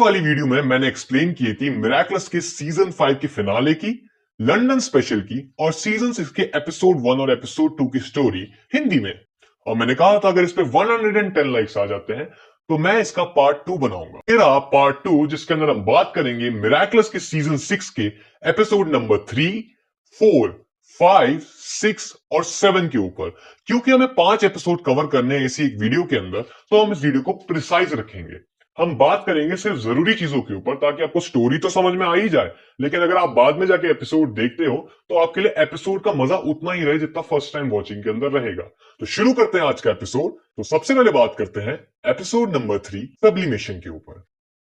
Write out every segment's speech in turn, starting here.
वाली वीडियो में मैंने एक्सप्लेन की थी मिराकलस के सीजन 5 के फिनाले की, लंदन स्पेशल की और सीजन 6 के एपिसोड 1 और एपिसोड 2 की स्टोरी हिंदी में। और मैंने कहा था अगर इस पे 110 लाइक्स आ जाते हैं तो मैं इसका पार्ट 2 बनाऊंगा। फिर आप पार्ट 2 जिसके अंदर हम बात करेंगे मिराकलस के सीजन 6 के एपिसोड नंबर 3, 4, 5, 6 और 7 के ऊपर। क्योंकि हमें 5 एपिसोड कवर करने हैं इसी एक वीडियो के अंदर, तो हम इस वीडियो को प्रिसाइज रखेंगे। हम बात करेंगे सिर्फ जरूरी चीजों के ऊपर ताकि आपको स्टोरी तो समझ में आ ही जाए, लेकिन अगर आप बाद में जाके एपिसोड देखते हो तो आपके लिए एपिसोड का मजा उतना ही रहे जितना फर्स्ट टाइम वॉचिंग के अंदर रहेगा। तो शुरू करते हैं आज का एपिसोड। तो सबसे पहले बात करते हैं एपिसोड नंबर 3 सब्लिमेशन के ऊपर।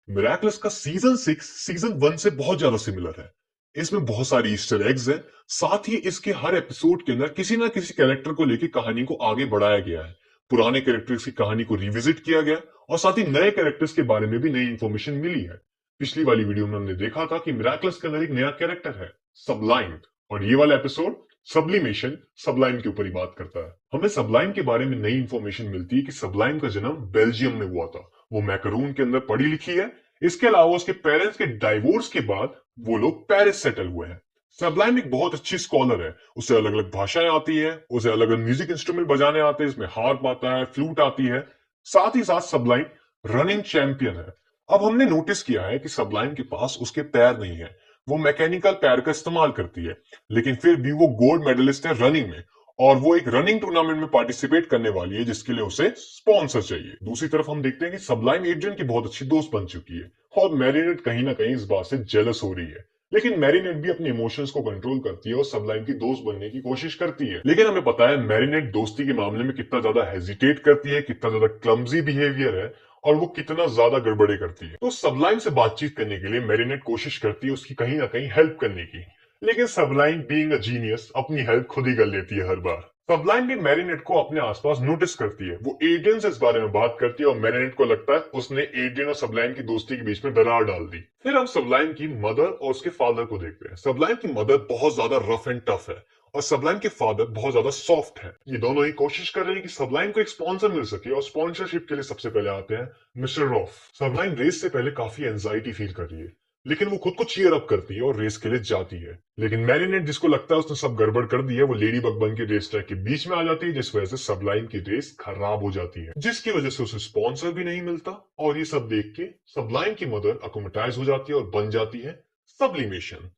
मिराकलस का सीजन 6 सीजन 1 से बहुत ज्यादा सिमिलर है। इसमें बहुत सारी ईस्टर एग्स हैं, साथ ही इसके हर एपिसोड के अंदर किसी ना किसी कैरेक्टर को लेकर कहानी को आगे बढ़ाया गया है। पुराने कैरेक्टर्स की कहानी को रिविजिट किया गया और साथ ही नए कैरेक्टर्स के बारे में भी नई इंफॉर्मेशन मिली है। पिछली वाली वीडियो में हमने देखा था कि मिराकलस के अंदर एक नया कैरेक्टर है सबलाइम, और ये वाला एपिसोड सब्लिमेशन सबलाइम के ऊपर ही बात करता है। हमें सबलाइम के बारे में नई इंफॉर्मेशन मिलती है कि सबलाइम का जन्म बेल्जियम में हुआ था। वो मैकरून के अंदर पढ़ी लिखी है। इसके अलावा उसके पेरेंट्स के डाइवोर्स के बाद वो लोग पेरिस सेटल हुए हैं। सबलाइम एक बहुत अच्छी स्कॉलर है, उसे अलग अलग भाषाएं आती है, उसे अलग अलग म्यूजिक इंस्ट्रूमेंट बजाने आते हैं, इसमें हार्प आता है, फ्लूट आती है। साथ ही साथ सबलाइम रनिंग चैंपियन है। अब हमने नोटिस किया है कि सबलाइम के पास उसके पैर नहीं है, वो मैकेनिकल पैर का इस्तेमाल करती है, लेकिन फिर भी वो गोल्ड मेडलिस्ट है रनिंग में, और वो एक रनिंग टूर्नामेंट में पार्टिसिपेट करने वाली है जिसके लिए उसे स्पॉन्सर चाहिए। दूसरी तरफ हम देखते हैं कि सबलाइम एड्रियन की बहुत अच्छी दोस्त बन चुकी है और मैरिनेट कहीं ना कहीं इस बात से जेलस हो रही है, लेकिन मैरिनेट भी अपने इमोशंस को कंट्रोल करती है और सबलाइम की दोस्त बनने की कोशिश करती है। लेकिन हमें पता है मैरिनेट दोस्ती के मामले में कितना ज्यादा हेजिटेट करती है, कितना ज्यादा क्लमजी बिहेवियर है और वो कितना ज्यादा गड़बड़े करती है। तो सबलाइम से बातचीत करने के लिए मैरिनेट कोशिश करती है उसकी कहीं ना कहीं हेल्प करने की, लेकिन सबलाइम बीइंग अ जीनियस अपनी हेल्प खुद ही कर लेती है हर बार। सबलाइम भी मैरिनेट को अपने आसपास नोटिस करती है। वो एड्रियन से इस बारे में बात करती है और मैरिनेट को लगता है उसने एड्रियन और सबलाइम की दोस्ती के बीच में दरार डाल दी। फिर हम सबलाइम की मदर और उसके फादर को देखते हैं। सबलाइम की मदर बहुत ज्यादा रफ एंड टफ है और सबलाइम के फादर बहुत ज्यादा सॉफ्ट है। ये दोनों ही कोशिश कर रहे हैं कि सबलाइम को एक स्पॉन्सर मिल सके, और स्पॉन्सरशिप के लिए सबसे पहले आते हैं मिस्टर रॉफ। सबलाइम रेस से पहले काफी एंजाइटी फील कर रही है, लेकिन वो खुद को चीयर अप करती है और रेस के लिए जाती है। लेकिन मैरिनेट जिसको लगता है उसने सब गड़बड़ कर दी है, वो लेडी बग बन के रेस ट्रैक के बीच में आ जाती है, जिस वजह से सबलाइम की रेस खराब हो जाती है, जिसकी वजह से उसे स्पॉन्सर भी नहीं मिलता। और ये सब देख के सबलाइम की मदर अकोमेटाइज हो जाती है और बन जाती है सब्लिमेशन।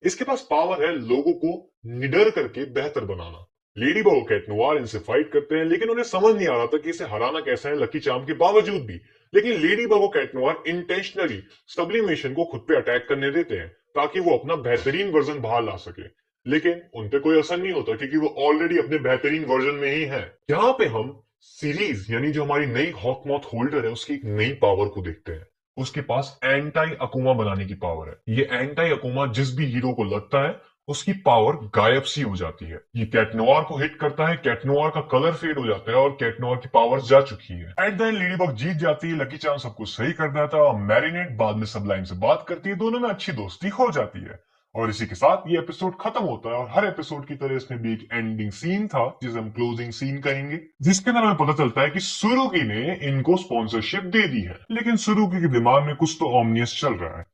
इसके पास पावर है लोगों को निडर करके बेहतर बनाना। लेडी बग और कैट नोवार इनसे फाइट करते हैं, लेकिन उन्हें समझ नहीं आ रहा था कि इसे हराना कैसा है लकी चार्म के बावजूद भी। लेकिन लेडी बग और कैट नोवार इंटेंशनली सब्लिमेशन को खुद पे अटैक करने देते हैं ताकि वो अपना बेहतरीन वर्जन बाहर ला सके, लेकिन उनपे कोई असर नहीं होता क्योंकि वो ऑलरेडी अपने बेहतरीन वर्जन में ही है। यहाँ पे हम सीरीज यानी जो हमारी नई हॉकमॉथ होल्डर है उसकी एक नई पावर को देखते हैं। उसके पास एंटाई अकुमा बनाने की पावर है। ये एंटाई अकुमा जिस भी हीरो को लगता है उसकी पावर गायब सी हो जाती है। ये कैटनोआर को हिट करता है, कैटनोआर का कलर फेड हो जाता है और कैटनोआर की पावर जा चुकी है। एट द एंड लेडीबग जीत जाती है, लकी चार्म सब कुछ सही कर देता है और मैरिनेट बाद में सबलाइम से बात करती है, दोनों में अच्छी दोस्ती हो जाती है। और इसी के साथ ये एपिसोड खत्म होता है और हर एपिसोड की तरह इसमें भी एक एंडिंग सीन था जिसे हम क्लोजिंग सीन कहेंगे, जिसके अंदर हमें पता चलता है कि सुरुगी ने इनको स्पॉन्सरशिप दे दी है, लेकिन सुरुगी के दिमाग में कुछ तो ऑमनियस चल रहा है।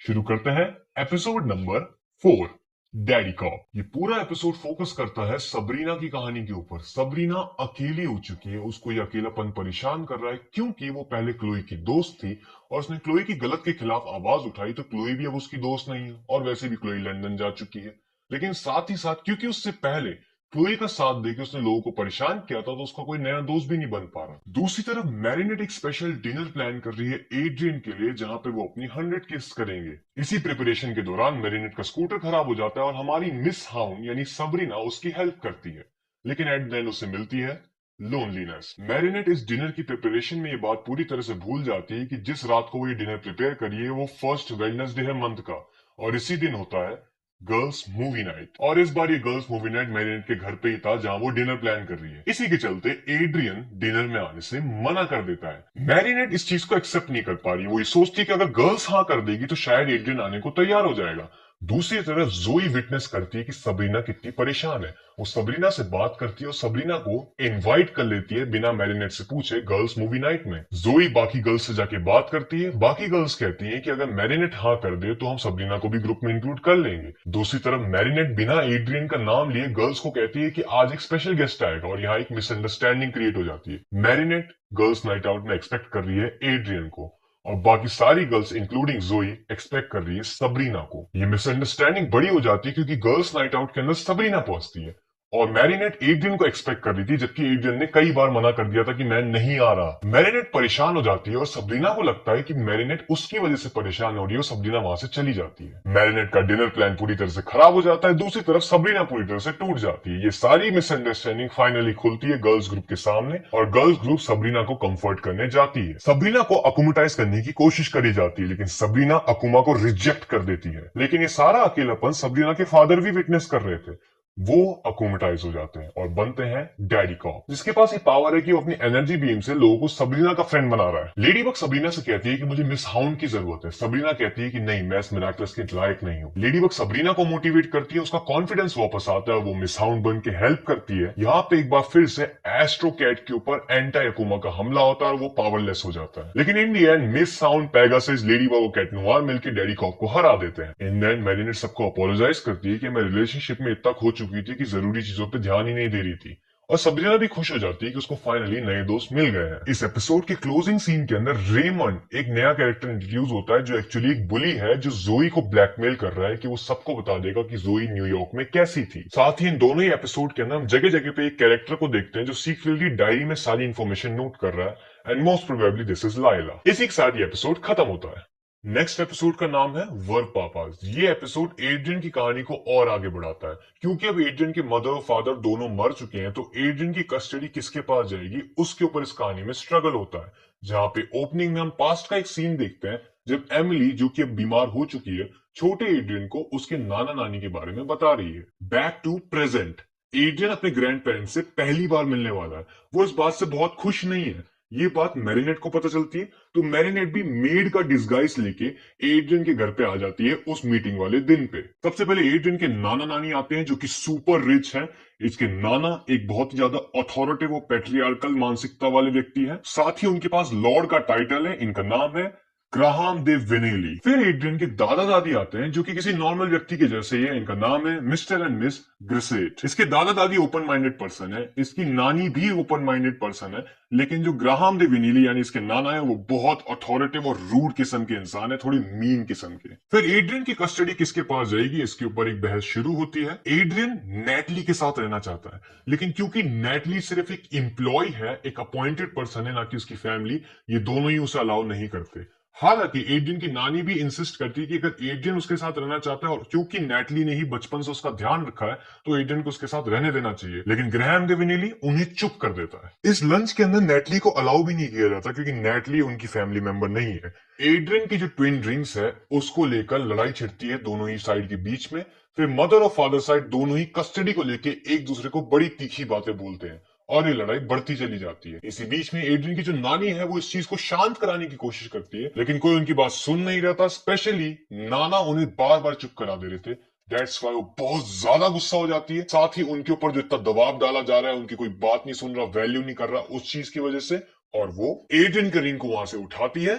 शुरू करते हैं एपिसोड नंबर 4, डैडी कॉप। ये पूरा एपिसोड फोकस करता है सबरीना की कहानी के ऊपर। सबरीना अकेली हो चुकी है, उसको ये अकेलापन परेशान कर रहा है क्योंकि वो पहले क्लोई की दोस्त थी और उसने क्लोई की गलत के खिलाफ आवाज उठाई, तो क्लोई भी अब उसकी दोस्त नहीं है और वैसे भी क्लोई लंदन जा चुकी है। लेकिन साथ ही साथ क्योंकि उससे पहले क्लोई का साथ देके उसने लोगों को परेशान किया था, तो उसका कोई नया दोस्त भी नहीं बन पा रहा। दूसरी तरफ मैरिनेट एक स्पेशल डिनर प्लान कर रही है एड्रियन के लिए, जहां पे वो अपनी 100 किस करेंगे। इसी प्रिपरेशन के दौरान मैरिनेट का स्कूटर खराब हो जाता है और हमारी मिस हाउन यानी सबरीना उसकी हेल्प करती है, लेकिन एट द एंड उसे मिलती है लोनलीनेस। मैरिनेट इस डिनर की प्रिपरेशन में ये बात पूरी तरह से भूल जाती है कि जिस रात को वो ये डिनर प्रिपेयर करी है वो फर्स्ट वेडनेसडे है मंथ का, और इसी दिन होता है गर्ल्स मूवी नाइट। और इस बार ये गर्ल्स मूवी नाइट मैरिनेट के घर पे ही था जहां वो डिनर प्लान कर रही है। इसी के चलते एड्रियन डिनर में आने से मना कर देता है। मैरिनेट इस चीज को एक्सेप्ट नहीं कर पा रही। वो ये सोचती है कि अगर गर्ल्स हाँ कर देगी तो शायद एड्रियन आने को तैयार हो जाएगा, दूसरी तरफ जोई विटनेस करती है कि सबरीना कितनी परेशान है। वो सबरीना से बात करती है और सबरीना को इनवाइट कर लेती है बिना मैरिनेट से पूछे गर्ल्स मूवी नाइट में। जोई बाकी गर्ल्स से जाके बात करती है। बाकी गर्ल्स कहती हैं कि अगर मैरिनेट हाँ कर दे तो हम सबरीना को भी ग्रुप में इंक्लूड कर लेंगे। दूसरी तरफ मैरिनेट बिना एड्रियन का नाम लिए गर्ल्स को कहती है कि आज एक स्पेशल गेस्ट आएगा और यहाँ एक मिसअंडरस्टैंडिंग क्रिएट हो जाती है। मैरिनेट गर्ल्स नाइट आउट में एक्सपेक्ट कर रही है एड्रियन को और बाकी सारी गर्ल्स इंक्लूडिंग जोई एक्सपेक्ट कर रही है सबरीना को। ये मिसअंडरस्टैंडिंग बड़ी हो जाती है क्योंकि गर्ल्स नाइट आउट के अंदर सबरीना पहुंचती है और मैरिनेट एड्रियन को एक्सपेक्ट कर रही थी, जबकि एड्रियन ने कई बार मना कर दिया था कि मैं नहीं आ रहा। मैरिनेट परेशान हो जाती है और सबरीना को लगता है कि मैरिनेट उसकी वजह से परेशान हो रही है और सबरीना वहां से चली जाती है। मैरिनेट का डिनर प्लान पूरी तरह से खराब हो जाता है। दूसरी तरफ सबरीना पूरी तरह से टूट जाती है। ये सारी मिसअंडरस्टैंडिंग फाइनली खुलती है गर्ल्स ग्रुप के सामने और गर्ल्स ग्रुप सबरीना को कंफर्ट करने जाती है। सबरीना को अकोमोटाइज करने की कोशिश करी जाती है लेकिन सबरीना अकुमा को रिजेक्ट कर देती है। लेकिन ये सारा अकेलापन सबरीना के फादर भी विटनेस कर रहे थे। वो अकोमटाइज हो जाते हैं और बनते हैं डैडी कॉप, जिसके पास ये पावर है कि वो अपनी एनर्जी बीम से लोगों को सबरीना का फ्रेंड बना रहा है। लेडी बग सबरीना से कहती है कि मुझे मिस हाउंड की जरूरत है। सबरीना कहती है कि नहीं, मैं इस मिराकलस के लायक नहीं हूँ। लेडी बग सबरीना को मोटिवेट करती है, उसका कॉन्फिडेंस वापस आता है, वो मिस हाउंड बन के हेल्प करती है। यहाँ पे एक बार फिर से एस्ट्रो कैट के ऊपर एंटी अकुमा का हमला होता है और वो पावरलेस हो जाता है। लेकिन in the end Miss Hound, Pegasus, Ladybug और कैट नोवार मिलकर डैडी कॉप को हरा देते हैं। इन द एंड मैरिनेट सबको अपोलोजाइज करती है कि मैं रिलेशनशिप में इतना खो चुकी थी कि जरूरी चीजों पे ध्यान ही नहीं दे रही थी और सबरीना भी खुश हो जाती है कि उसको फाइनली नए दोस्त मिल गए हैं। इस एपिसोड के क्लोजिंग सीन के अंदर रेमंड एक नया कैरेक्टर इंट्रोड्यूस होता है जो एक्चुअली एक बुली है, जो जोई को ब्लैकमेल कर रहा है कि वो सबको बता देगा कि जोई न्यूयॉर्क में कैसी थी। साथ ही इन दोनों ही एपिसोड के अंदर हम जगह जगह पे एक कैरेक्टर को देखते हैं जो सीक्रेटली डायरी में सारी इंफॉर्मेशन नोट कर रहा है and most probably this is Laila. इसी के साथ ये एपिसोड खत्म होता है। नेक्स्ट एपिसोड का नाम है वर्क पापास। ये एपिसोड एड्रियन की कहानी को और आगे बढ़ाता है क्योंकि अब एड्रियन के मदर और फादर दोनों मर चुके हैं, तो एड्रियन की कस्टडी किसके पास जाएगी उसके ऊपर इस कहानी में स्ट्रगल होता है। जहां पे ओपनिंग में हम पास्ट का एक सीन देखते हैं जब एमिली, जो कि अब बीमार हो चुकी है, छोटे एड्रियन को उसके नाना नानी के बारे में बता रही है। बैक टू प्रेजेंट, एड्रियन अपने ग्रैंड पेरेंट्स से पहली बार मिलने वाला है। वो इस बात से बहुत खुश नहीं है। ये बात मैरिनेट को पता चलती है तो मैरिनेट भी मेड का डिस्गाइज लेके एड्रियन के घर पे आ जाती है उस मीटिंग वाले दिन पे। सबसे पहले एड्रियन के नाना नानी आते हैं जो कि सुपर रिच हैं। इसके नाना एक बहुत ही ज्यादा अथॉरिटिव और पेट्रियार्कल मानसिकता वाले व्यक्ति हैं। साथ ही उनके पास लॉर्ड का टाइटल है। इनका नाम है ग्राहम दे विनेली। फिर एड्रियन के दादा दादी आते हैं जो कि किसी नॉर्मल व्यक्ति के जैसे ही है। इनका नाम है मिस्टर एंड मिस ग्रिसेट। इसके दादा दादी ओपन माइंडेड पर्सन है। इसकी नानी भी ओपन माइंडेड पर्सन है, लेकिन जो ग्राहम दे विनेली यानी इसके नाना है वो बहुत अथॉरिटिव और रूड किस्म के इंसान है, थोड़ी मीन किस्म के। फिर एड्रियन की कस्टडी किसके पास जाएगी इसके ऊपर एक बहस शुरू होती है। एड्रियन नेटली के साथ रहना चाहता है, लेकिन क्योंकि नेटली सिर्फ एक एम्प्लॉय है, एक अपॉइंटेड पर्सन है, ना कि उसकी फैमिली, ये दोनों ही उसे अलाउ नहीं करते। हालांकि एड्रियन की नानी भी इंसिस्ट करती है कि अगर एड्रियन उसके साथ रहना चाहता है और क्योंकि नेटली ने ही बचपन से उसका ध्यान रखा है तो एड्रियन को उसके साथ रहने देना चाहिए, लेकिन ग्रैहम दे विनेली उन्हें चुप कर देता है। इस लंच के अंदर नेटली को अलाउ भी नहीं किया जाता क्योंकि नेटली उनकी फैमिली मेंबर नहीं है। एड्रियन की जो ट्विन ड्रिंक्स है उसको लेकर लड़ाई छिड़ती है दोनों ही साइड के बीच में। फिर मदर और फादर साइड दोनों ही कस्टडी को लेकर एक दूसरे को बड़ी तीखी बातें बोलते हैं और ये लड़ाई बढ़ती चली जाती है। इसी बीच में एड्रियन की जो नानी है वो इस चीज को शांत कराने की कोशिश करती है, लेकिन कोई उनकी बात सुन नहीं रहा था। स्पेशली नाना उन्हें बार बार चुप करा दे रहे थे। दैट्स वाई वो बहुत ज्यादा गुस्सा हो जाती है। साथ ही उनके ऊपर जो इतना दबाव डाला जा रहा है, उनकी कोई बात नहीं सुन रहा, वैल्यू नहीं कर रहा, उस चीज की वजह से, और वो एड्रियन के रिंग को वहां से उठाती है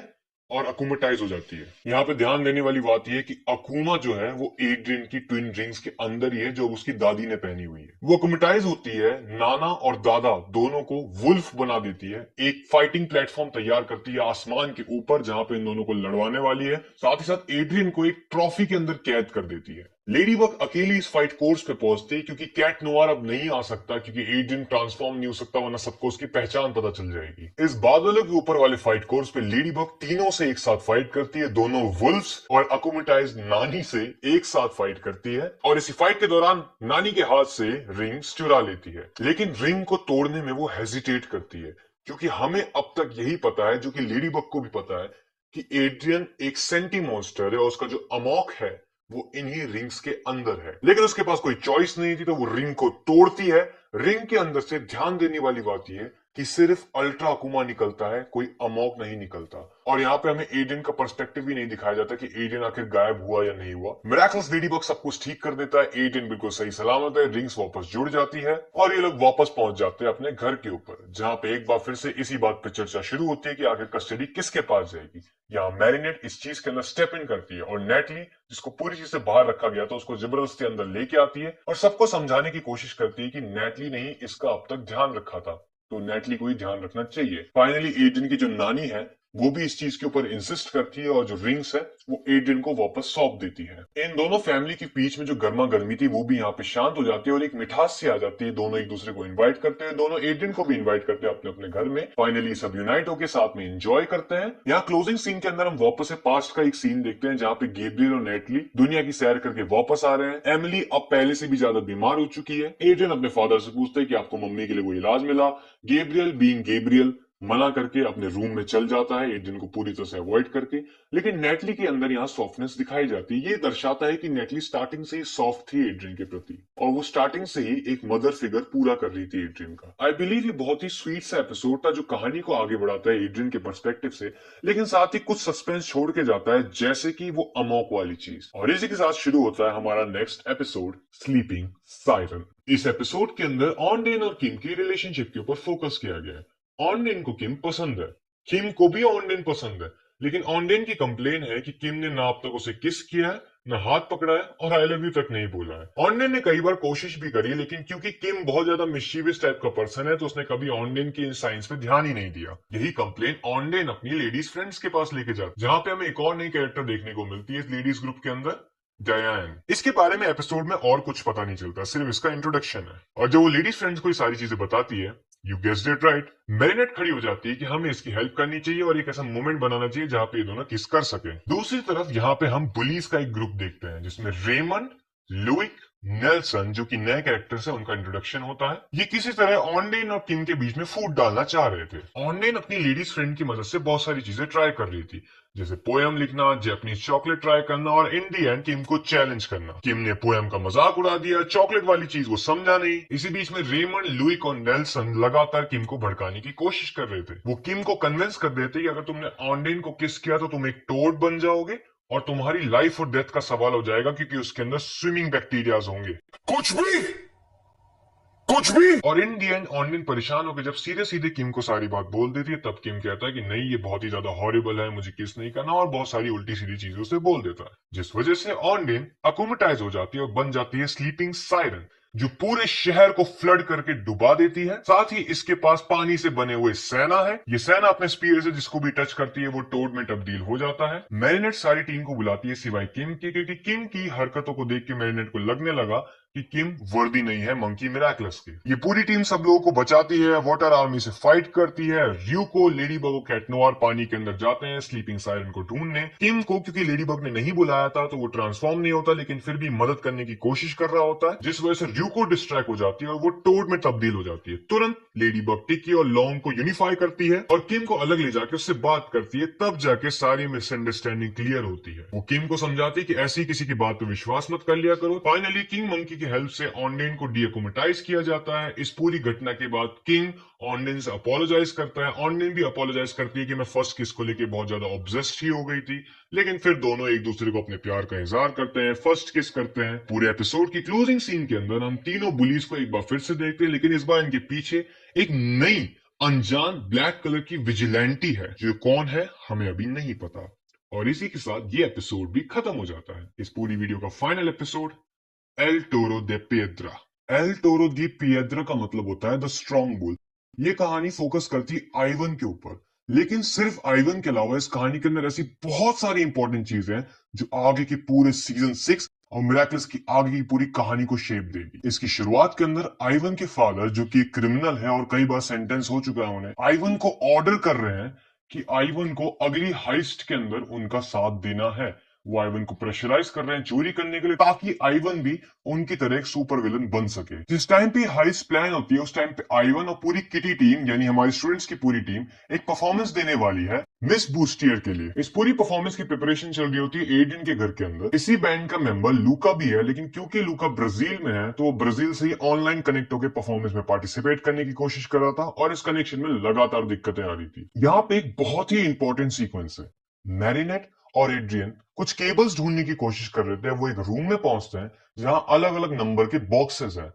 और अकुमाटाइज हो जाती है। यहाँ पे ध्यान देने वाली बात यह है कि अकुमा जो है वो एड्रियन की ट्विन रिंग्स के अंदर ही है जो उसकी दादी ने पहनी हुई है। वो अकुमाटाइज होती है, नाना और दादा दोनों को वुल्फ बना देती है, एक फाइटिंग प्लेटफॉर्म तैयार करती है आसमान के ऊपर जहां पे इन दोनों को लड़वाने वाली है। साथ ही साथ एड्रियन को एक ट्रॉफी के अंदर कैद कर देती है। लेडी बग अकेली इस फाइट कोर्स पे पहुंचती है क्योंकि कैट नोवार अब नहीं आ सकता क्योंकि एड्रियन ट्रांसफॉर्म नहीं हो सकता, वरना सबको उसकी पहचान पता चल जाएगी। इस बादलों के ऊपर वाले फाइट कोर्स पे लेडी बग तीनों से एक साथ फाइट करती है। दोनों वुल्फ्स और अकुमाटाइज नानी से एक साथ फाइट करती है और इसी फाइट के दौरान नानी के हाथ से रिंग्स चुरा लेती है, लेकिन रिंग को तोड़ने में वो हेजिटेट करती है क्योंकि हमें अब तक यही पता है, जो कि लेडी बग को भी पता है, कि एड्रियन एक सेंटी मॉन्स्टर है और उसका जो अमोक है वो इन्हीं रिंग्स के अंदर है। लेकिन उसके पास कोई चॉइस नहीं थी तो वो रिंग को तोड़ती है। रिंग के अंदर से ध्यान देने वाली बात यह है कि सिर्फ अल्ट्रा अकुमा निकलता है, कोई अमोक नहीं निकलता। और यहाँ पे हमें एडेन का पर्सपेक्टिव भी नहीं दिखाया जाता कि एडेन आखिर गायब हुआ या नहीं हुआ। मिराकल्स लेडीबग सब कुछ ठीक कर देता है, एडेन बिल्कुल सही सलामत है, रिंग्स वापस जुड़ जाती है और ये लोग वापस पहुंच जाते हैं अपने घर के ऊपर, जहाँ पे एक बार फिर से इसी बात पे चर्चा शुरू होती है कि आखिर कस्टडी किसके पास जाएगी। यहाँ मैरिनेट इस चीज के अंदर स्टेप इन करती है और नेटली, जिसको पूरी चीज से बाहर रखा गया था, उसको जबरदस्ती अंदर लेके आती है और सबको समझाने की कोशिश करती है कि नेटली ने ही इसका अब तक ध्यान रखा था, तो नेटली को ही ध्यान रखना चाहिए। फाइनली एडेन की जो नानी है वो भी इस चीज के ऊपर इंसिस्ट करती है और जो रिंग्स है वो एडेन को वापस सौंप देती है। इन दोनों फैमिली के बीच में जो गर्मा गर्मी थी वो भी यहाँ पे शांत हो जाती है और एक मिठास सी आ जाती है। दोनों एक दूसरे को इनवाइट करते हैं, दोनों एडेन को भी इनवाइट करते हैं अपने अपने घर में। फाइनली सब यूनाइट होकर साथ में एंजॉय करते हैं। यहाँ क्लोजिंग सीन के अंदर हम वापस से पास्ट का एक सीन देखते हैं जहाँ पे गैब्रियल और नेटली दुनिया की सैर करके वापस आ रहे हैं। एमिली अब पहले से भी ज्यादा बीमार हो चुकी है। एडेन अपने फादर से पूछते हैं कि आपको मम्मी के लिए कोई इलाज मिला। गैब्रियल बीइंग गैब्रियल मना करके अपने रूम में चल जाता है, एडेन को पूरी तरह से अवॉइड करके। लेकिन नेटली के अंदर यहाँ सॉफ्टनेस दिखाई जाती है। ये दर्शाता है कि नेटली स्टार्टिंग से ही सॉफ्ट थी एड्रियन के प्रति और वो स्टार्टिंग से ही एक मदर फिगर पूरा कर रही थी एड्रियन का। आई बिलीव ये बहुत ही स्वीट सा एपिसोड था जो कहानी को आगे बढ़ाता है एड्रियन के पर्सपेक्टिव से, लेकिन साथ ही कुछ सस्पेंस छोड़ के जाता है, जैसे कि वो अमोक वाली चीज। और इसी के साथ शुरू होता है हमारा नेक्स्ट एपिसोड, स्लीपिंग सायरन। इस एपिसोड के अंदर ऑनडेन और किम की रिलेशनशिप के ऊपर फोकस किया गया है। ऑनडेन को किम पसंद है, किम को भी ऑनडेन पसंद है, लेकिन ऑनडेन की कंप्लेन है कि किम ने ना अब तक उसे किस किया है, ना हाथ पकड़ा है और आई लव यू तक नहीं बोला है। ऑनडेन ने कई बार कोशिश भी करी, लेकिन क्योंकि किम बहुत ज्यादा मिस्चीवियस टाइप का पर्सन है तो उसने कभी ऑनडेन की साइंस पे ध्यान ही नहीं दिया। यही कंप्लेन ऑनडेन अपनी लेडीज फ्रेंड्स के पास लेके जाता, जहां पे हमें एक और नई कैरेक्टर देखने को मिलती है इस लेडीज ग्रुप के अंदर, डयान। इसके बारे में एपिसोड में और कुछ पता नहीं चलता, सिर्फ इसका इंट्रोडक्शन है। और जब वो लेडीज फ्रेंड्स को ये सारी चीजें बताती है, you guessed it right, marinate खड़ी हो जाती है कि हमें इसकी हेल्प करनी चाहिए और एक ऐसा मोमेंट बनाना चाहिए जहां पे ये दोनों किस कर सके। दूसरी तरफ यहाँ पे हम बुलीज का एक ग्रुप देखते हैं जिसमें रेमंड, लुइक, नेल्सन जो कि नए कैरेक्टर्स है, उनका इंट्रोडक्शन होता है। ये किसी तरह ऑनडेन और किम के बीच में फूट डालना चाह रहे थे। ऑनडेन अपनी लेडीज फ्रेंड की मदद से बहुत सारी चीजें ट्राई कर रही थी, जैसे पोयम लिखना, जैपनीज चॉकलेट ट्राई करना और इन दी एंड किम को चैलेंज करना। किम ने पोयम का मजाक उड़ा दिया, चॉकलेट वाली चीज वो समझा नहीं। इसी बीच में रेमंड, लुइक और नेल्सन लगातार किम को भड़काने की कोशिश कर रहे थे। वो किम को कन्विंस कर देते कि अगर तुमने ऑनडेन को किस किया तो तुम एक टोड बन जाओगे और तुम्हारी लाइफ और डेथ का सवाल हो जाएगा, क्योंकि उसके अंदर स्विमिंग बैक्टीरियाज होंगे। कुछ भी कुछ भी। और इन दी एंड ऑनलाइन परेशान होकर जब सीधे सीधे किम को सारी बात बोल देती है, तब किम कहता है कि नहीं, ये बहुत ही ज्यादा हॉरिबल है, मुझे किस नहीं करना, और बहुत सारी उल्टी सीधी चीजें उसे बोल देता है, जिस वजह से ऑनलाइन अकोमेटाइज हो जाती है और बन जाती है स्लीपिंग सायरन, जो पूरे शहर को फ्लड करके डुबा देती है। साथ ही इसके पास पानी से बने हुए सेना है। ये सेना अपने स्पीयर से जिसको भी टच करती है वो टोड में तब्दील हो जाता है। मैरिनेट सारी टीम को बुलाती है सिवाय किम के, क्योंकि किम की हरकतों को देख के मैरिनेट को लगने लगा कि किम वर्दी नहीं है मंकी मिराकलस के। ये पूरी टीम सब लोगों को बचाती है, वाटर आर्मी से फाइट करती है। र्यूको, लेडीबग और कैट नोयर पानी के अंदर जाते हैं स्लीपिंग सायरन को ढूंढने। किम को क्योंकि लेडीबग ने नहीं बुलाया था तो वो ट्रांसफॉर्म नहीं होता, लेकिन फिर भी मदद करने की कोशिश कर रहा होता है, जिस वजह से र्यूको डिस्ट्रैक्ट हो जाती है और वो टोड में तब्दील हो जाती है। तुरंत लेडीबग टिकी और लॉन्ग को यूनिफाई करती है और किम को अलग ले जाकर उससे बात करती है, तब जाके सारी मिसअंडरस्टैंडिंग क्लियर होती है। वो किम को समझाती है कि ऐसी किसी की बात पर विश्वास मत कर लिया करो। फाइनली किंग मंकी की हेल्प से ऑनडेन को डीएकोमेटाइज किया जाता है। इस पूरी घटना के बाद किंग ऑनडेन से अपोलोजाइज करता है, ऑनडेन भी अपोलोजाइज करती है कि मैं फर्स्ट किस को लेके बहुत ज्यादा ऑब्सेस्ड ही हो गई थी, लेकिन फिर दोनों एक दूसरे को अपने प्यार का इजहार करते हैं, फर्स्ट किस करते हैं। पूरे एपिसोड की क्लोजिंग सीन के अंदर हम तीनों बुलीज को एक बार फिर से देखते हैं, लेकिन इस बार इनके पीछे एक नई अनजान ब्लैक कलर की विजिलेंटी है, जो कौन है हमें अभी नहीं पता। और इसी के साथ ये एपिसोड भी खत्म हो जाता है। इस पूरी वीडियो का फाइनल एपिसोड, एल टोरो दे पिएड्रा। एल टोरो दी पिएड्रा का मतलब होता है द स्ट्रॉन्ग बुल। ये कहानी फोकस करती है आइवन के ऊपर, लेकिन सिर्फ आइवन के अलावा इस कहानी के अंदर ऐसी बहुत सारी इंपॉर्टेंट चीजें हैं जो आगे के पूरे सीजन 6 और मिराकल्स की आगे की पूरी कहानी को शेप देगी। इसकी शुरुआत के अंदर आइवन के फादर, जो कि क्रिमिनल है और कई बार सेंटेंस हो चुका है उन्हें, आइवन को ऑर्डर कर रहे हैं कि आइवन को अगली हाइस्ट के अंदर उनका साथ देना है। वो आइवन को प्रेशराइज कर रहे हैं चोरी करने के लिए, ताकि आइवन भी उनकी तरह एक सुपर विलन बन सके। जिस टाइम पे हाइस्ट प्लान होती है, उस टाइम पे आइवन और पूरी किटी टीम यानी हमारे स्टूडेंट्स की पूरी टीम एक परफॉर्मेंस देने वाली है मिस बूस्टियर के लिए। इस पूरी परफॉर्मेंस की प्रिपरेशन चल रही होती है एडियन के घर के अंदर। इसी बैंड का मेंबर लूका भी है, लेकिन क्योंकि लूका ब्राजील में है तो वो ब्राजील से ही ऑनलाइन कनेक्ट होकर परफॉर्मेंस में पार्टिसिपेट करने की कोशिश कर रहा था, और इस कनेक्शन में लगातार दिक्कतें आ रही थी। यहाँ पे एक बहुत ही इंपॉर्टेंट सीक्वेंस है। मैरिनेट और एड्रियन कुछ केबल्स ढूंढने की कोशिश कर रहे थे। वो एक रूम में पहुंचते हैं जहां अलग अलग नंबर के बॉक्सेस हैं।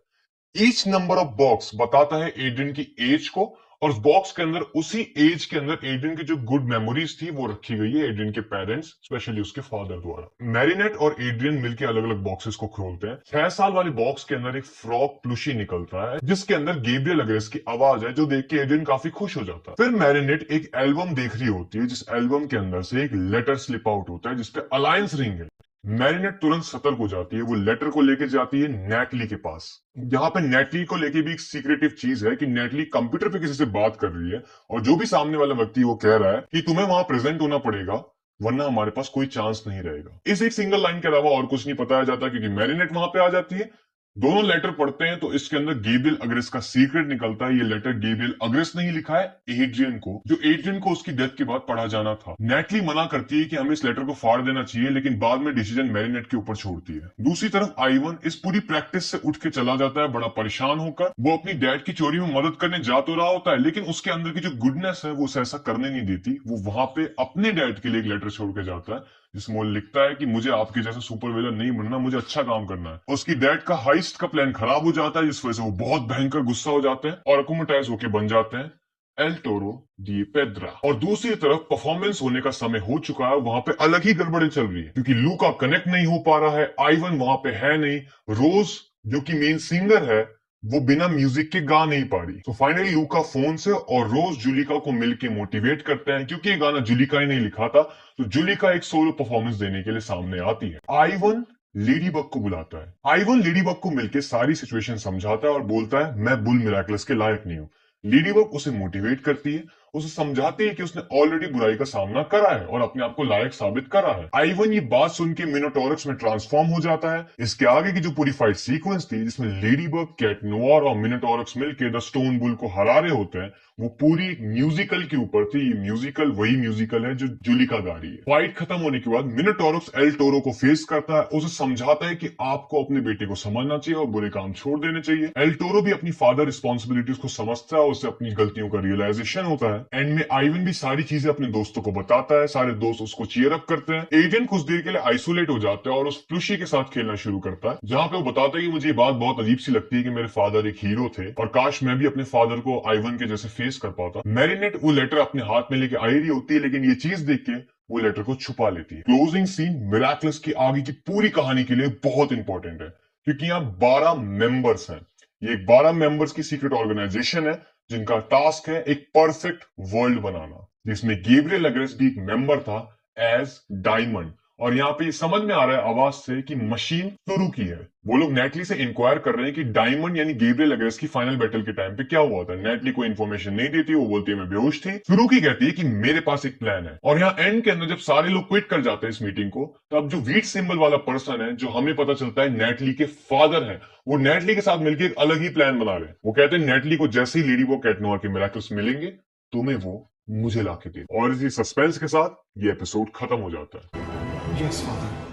ईच नंबर ऑफ बॉक्स बताता है एड्रियन की एज को, और उस बॉक्स के अंदर, उसी एज के अंदर एड्रियन की जो गुड मेमोरीज थी वो रखी गई है एड्रियन के पेरेंट्स, स्पेशली उसके फादर द्वारा। मैरिनेट और एड्रियन मिलकर अलग अलग बॉक्सेस को खोलते हैं। 6 साल वाले बॉक्स के अंदर एक फ्रॉग प्लूशी निकलता है जिसके अंदर गैब्रियल अग्रेस की आवाज है, जो देख के एड्रियन काफी खुश हो जाता है। फिर मैरिनेट एक एल्बम देख रही होती है, जिस एल्बम के अंदर से एक लेटर स्लिप आउट होता है जिसपे अलायंस रिंग है। मैरिनेट तुरंत सतर्क हो जाती है। वो लेटर को लेके जाती है नेटली के पास। यहाँ पे नेटली को लेके भी एक सीक्रेटिव चीज है कि नेटली कंप्यूटर पे किसी से बात कर रही है, और जो भी सामने वाला व्यक्ति वो कह रहा है कि तुम्हें वहां प्रेजेंट होना पड़ेगा, वरना हमारे पास कोई चांस नहीं रहेगा। इस एक सिंगल लाइन के अलावा और कुछ नहीं बताया जाता, क्योंकि मैरिनेट वहां पे आ जाती है। दोनों लेटर पढ़ते हैं तो इसके अंदर गैब्रियल अग्रेस का सीक्रेट निकलता है। ये लेटर गैब्रियल अग्रेस नहीं लिखा है एड्रियन को, जो एड्रियन को उसकी डेथ के बाद पढ़ा जाना था। नेटली मना करती है कि हमें इस लेटर को फाड़ देना चाहिए, लेकिन बाद में डिसीजन मैरिनेट के ऊपर छोड़ती है। दूसरी तरफ आइवन इस पूरी प्रैक्टिस से उठ के चला जाता है बड़ा परेशान होकर। वो अपनी डैड की चोरी में मदद करने जा तो रहा होता है, लेकिन उसके अंदर की जो गुडनेस है वो उसे ऐसा करने नहीं देती। वो वहां पे अपने डैड के लिए एक लेटर छोड़ के जाता है जिसमें वो लिखता है कि मुझे आपके जैसा सुपर विलन नहीं बनना, मुझे अच्छा काम करना है। उसकी डैड का हाइस्ट का प्लान खराब हो जाता है, जिस वजह से वो बहुत भयंकर गुस्सा हो जाते हैं और अकुमुटाइज होके बन जाते हैं एल टोरो दी पेड्रा। और दूसरी तरफ परफॉर्मेंस होने का समय हो चुका है, वहां पे अलग ही गड़बड़े चल रही है, क्योंकि लूका कनेक्ट नहीं हो पा रहा है, आइवन वहां पे है नहीं, रोज जो कि मेन सिंगर है वो बिना म्यूजिक के गा नहीं पा रही। तो फाइनली लूका फोन से और रोज जुलिका को मिलके मोटिवेट करते हैं, क्योंकि ये गाना जुलिका ही नहीं लिखा था, तो जुलिका एक सोलो परफॉर्मेंस देने के लिए सामने आती है। आइवन लेडी बग को बुलाता है। आइवन लेडी बग को मिलके सारी सिचुएशन समझाता है और बोलता है मैं बुल मिराकलस के लायक नहीं हूं। लेडी बग उसे मोटिवेट करती है, उसे समझाती है कि उसने ऑलरेडी बुराई का सामना करा है और अपने आप को लायक साबित करा है। आइवन ये बात सुन के मिनोटॉरक्स में ट्रांसफॉर्म हो जाता है। इसके आगे की जो पूरी फाइट सीक्वेंस थी, जिसमें लेडी बग, कैट नोआर और मिनोटॉरक्स मिलके द स्टोन बुल को हरा रहे होते हैं, वो पूरी म्यूजिकल के ऊपर थी। ये म्यूजिकल वही म्यूजिकल है जो जुलिका गा रही है। फाइट खत्म होने के बाद मिनोटॉरक्स एल टोरो को फेस करता है, उसे समझाता है कि आपको अपने बेटे को समझना चाहिए और बुरे काम छोड़ देने चाहिए। एल टोरो भी अपनी फादर रिस्पॉन्सिबिलिटीज को समझता है, उसे अपनी गलतियों का रियलाइजेशन होता है। एंड में आइवन भी सारी चीजें अपने दोस्तों को बताता है, सारे दोस्त उसको चीयर अप करते हैं। एडियन कुछ देर के लिए आइसोलेट हो जाता है और उस प्लूशी के साथ खेलना शुरू करता है, जहां पे वो बताता है कि मुझे ये बात बहुत अजीब सी लगती है कि मेरे फादर एक हीरो थे और काश मैं भी अपने फादर को आइवन के जैसे फेस कर पाता। मैरिनेट वो लेटर अपने हाथ में लेके आई रही होती है, लेकिन ये चीज देख के वो लेटर को छुपा लेती है। क्लोजिंग सीन मिराकलस की आगे की पूरी कहानी के लिए बहुत इंपॉर्टेंट है, क्योंकि यहाँ 12 मेंबर्स हैं। ये 12 मेंबर्स की सीक्रेट ऑर्गेनाइजेशन है जिनका टास्क है एक परफेक्ट वर्ल्ड बनाना, जिसमें गैब्रियल अग्रेस भी एक मेंबर था एज डायमंड। और यहाँ पे समझ में आ रहा है आवाज से कि मशीन शुरू की है। वो लोग नेटली से इंक्वायर कर रहे हैं कि डायमंड यानी गैब्रियल अग्रेस की फाइनल बैटल के टाइम पे क्या हुआ था। नेटली को इन्फॉर्मेशन नहीं देती, वो बोलती है मैं बेहोश थी। शुरू की कहती है कि मेरे पास एक प्लान है। और यहाँ एंड के अंदर जब सारे लोग क्विट कर जाते हैं इस मीटिंग को, तब जो वीट सिंबल वाला पर्सन है, जो हमें पता चलता है नेटली के फादर है, वो नेटली के साथ मिलकर एक अलग ही प्लान बना रहे हैं। वो कहते हैं नेटली को जैसे ही लेडी वो कैट नोआर के मिराकल्स मिलेंगे, तुम्हें वो मुझे लाके दे। और इसी सस्पेंस के साथ ये एपिसोड खत्म हो जाता है। Yes, Father.